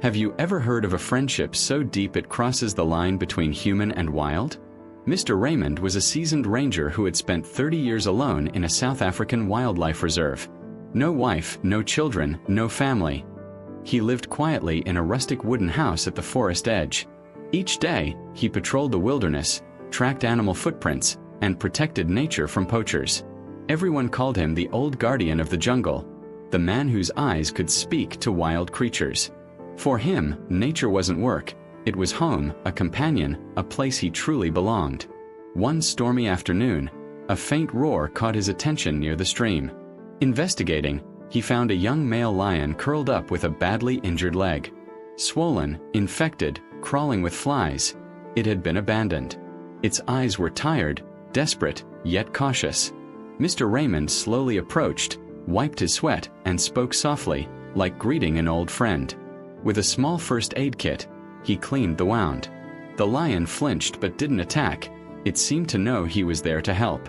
Have you ever heard of a friendship so deep it crosses the line between human and wild? Mr. Raymond was a seasoned ranger who had spent 30 years alone in a South African wildlife reserve. No wife, no children, no family. He lived quietly in a rustic wooden house at the forest edge. Each day, he patrolled the wilderness, tracked animal footprints, and protected nature from poachers. Everyone called him the old guardian of the jungle, the man whose eyes could speak to wild creatures. For him, nature wasn't work. It was home, a companion, a place he truly belonged. One stormy afternoon, a faint roar caught his attention near the stream. Investigating, he found a young male lion curled up with a badly injured leg. Swollen, infected, crawling with flies, it had been abandoned. Its eyes were tired, desperate, yet cautious. Mr. Raymond slowly approached, wiped his sweat, and spoke softly, like greeting an old friend. With a small first aid kit, he cleaned the wound. The lion flinched but didn't attack. It seemed to know he was there to help.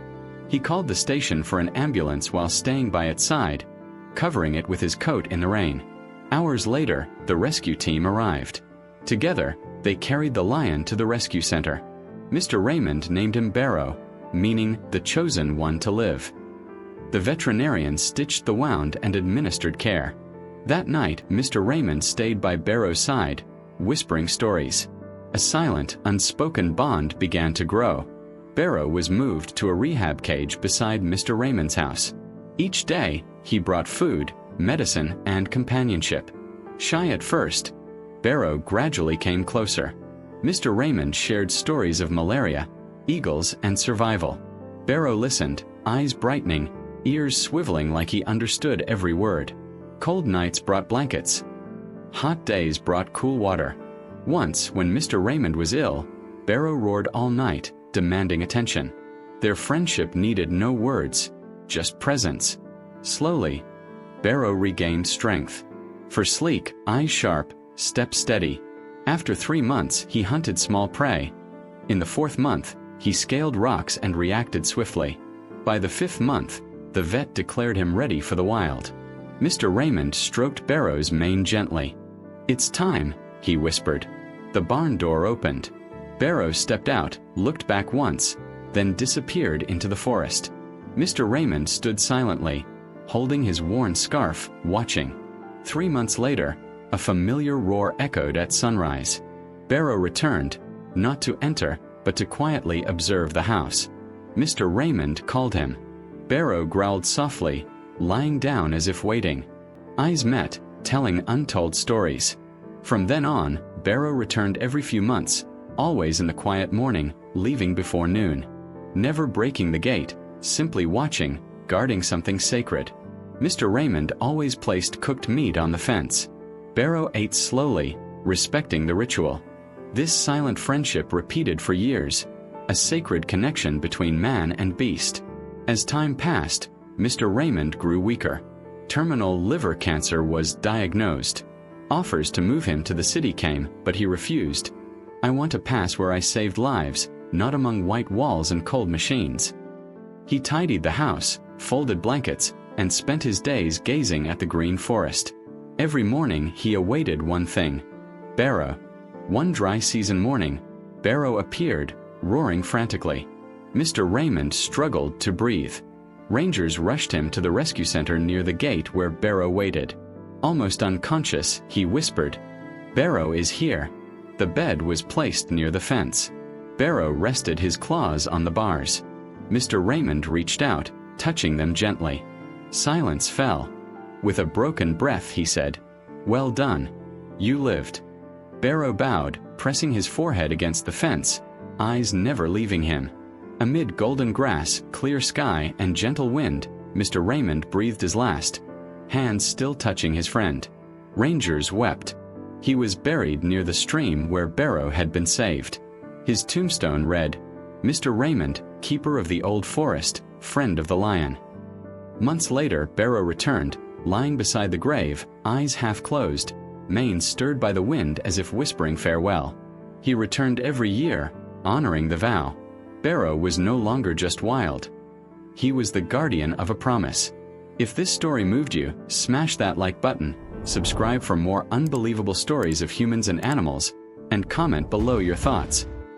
He called the station for an ambulance while staying by its side, covering it with his coat in the rain. Hours later, the rescue team arrived. Together, they carried the lion to the rescue center. Mr. Raymond named him Barrow, meaning the chosen one to live. The veterinarian stitched the wound and administered care. That night, Mr. Raymond stayed by Barrow's side, whispering stories. A silent, unspoken bond began to grow. Barrow was moved to a rehab cage beside Mr. Raymond's house. Each day, he brought food, medicine, and companionship. Shy at first, Barrow gradually came closer. Mr. Raymond shared stories of malaria, eagles, and survival. Barrow listened, eyes brightening, ears swiveling like he understood every word. Cold nights brought blankets. Hot days brought cool water. Once, when Mr. Raymond was ill, Barrow roared all night, demanding attention. Their friendship needed no words, just presence. Slowly, Barrow regained strength. For sleek, eyes sharp, step steady. After 3 months, he hunted small prey. In the 4th month, he scaled rocks and reacted swiftly. By the 5th month, the vet declared him ready for the wild. Mr. Raymond stroked Barrow's mane gently. "It's time," he whispered. The barn door opened. Barrow stepped out, looked back once, then disappeared into the forest. Mr. Raymond stood silently, holding his worn scarf, watching. 3 months later, a familiar roar echoed at sunrise. Barrow returned, not to enter, but to quietly observe the house. Mr. Raymond called him. Barrow growled softly, lying down as if waiting. Eyes met, telling untold stories. From then on, Barrow returned every few months, always in the quiet morning, leaving before noon. Never breaking the gate, simply watching, guarding something sacred. Mr. Raymond always placed cooked meat on the fence. Barrow ate slowly, respecting the ritual. This silent friendship repeated for years, a sacred connection between man and beast. As time passed, Mr. Raymond grew weaker. Terminal liver cancer was diagnosed. Offers to move him to the city came, but he refused. "I want a pass where I saved lives, not among white walls and cold machines." He tidied the house, folded blankets, and spent his days gazing at the green forest. Every morning he awaited one thing: Barrow. One dry season morning, Barrow appeared, roaring frantically. Mr. Raymond struggled to breathe. Rangers rushed him to the rescue center near the gate where Barrow waited. Almost unconscious, he whispered, "Barrow is here." The bed was placed near the fence. Barrow rested his claws on the bars. Mr. Raymond reached out, touching them gently. Silence fell. With a broken breath he said, "Well done. You lived." Barrow bowed, pressing his forehead against the fence, eyes never leaving him. Amid golden grass, clear sky, and gentle wind, Mr. Raymond breathed his last, hands still touching his friend. Rangers wept. He was buried near the stream where Barrow had been saved. His tombstone read, "Mr. Raymond, keeper of the old forest, friend of the lion." Months later, Barrow returned, lying beside the grave, eyes half closed, mane stirred by the wind as if whispering farewell. He returned every year, honoring the vow. Barrow was no longer just wild. He was the guardian of a promise. If this story moved you, smash that like button, subscribe for more unbelievable stories of humans and animals, and comment below your thoughts.